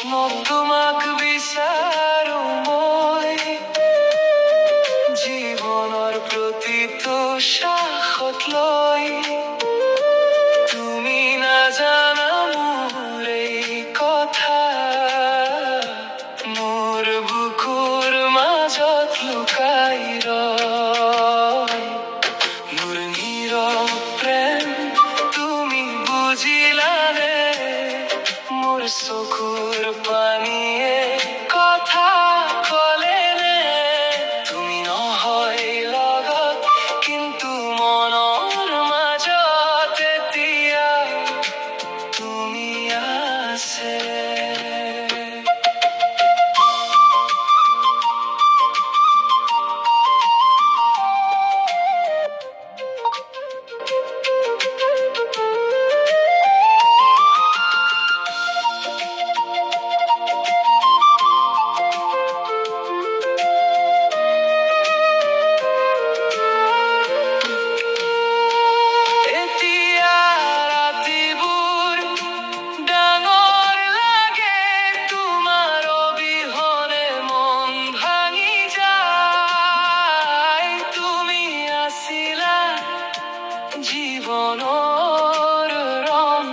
মোক তোমাক বিচাৰো মই জীৱনৰ প্ৰতিটো শ্বাসত লৈ। তুমি নাজানা মোৰ এই কথা, মোৰ বুকুৰ মাজত লুকাই ৰয়। মোৰ নীৰৱ প্ৰেম তুমি বুজিলানে, মোৰ চকুৰ পানীয়ে কথা ক'লেনে। তুমি নহয় লগত, কিন্তু মনৰ মাজত এতিয়া তুমি আছে। এতিয়া ৰাতিবোৰ ডাঙৰ লাগে, তোমাৰ অবিহনে মন ভাঙি যায়। তুমি আছিলা জীৱনৰ ৰং,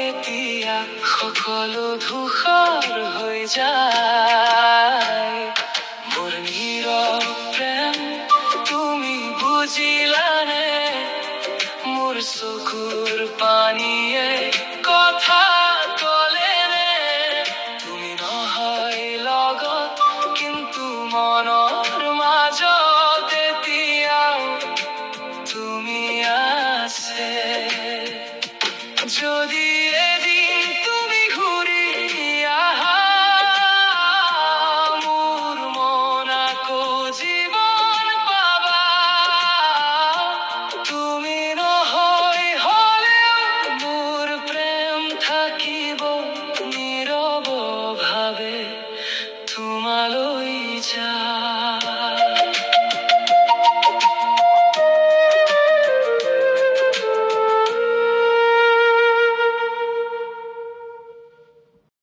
এতিয়া সকলো ধূসৰ হৈ যায়। মোৰ নীৰৱ প্ৰেম তুমি বুজিলানে, মোৰ চকুৰ পানীয়ে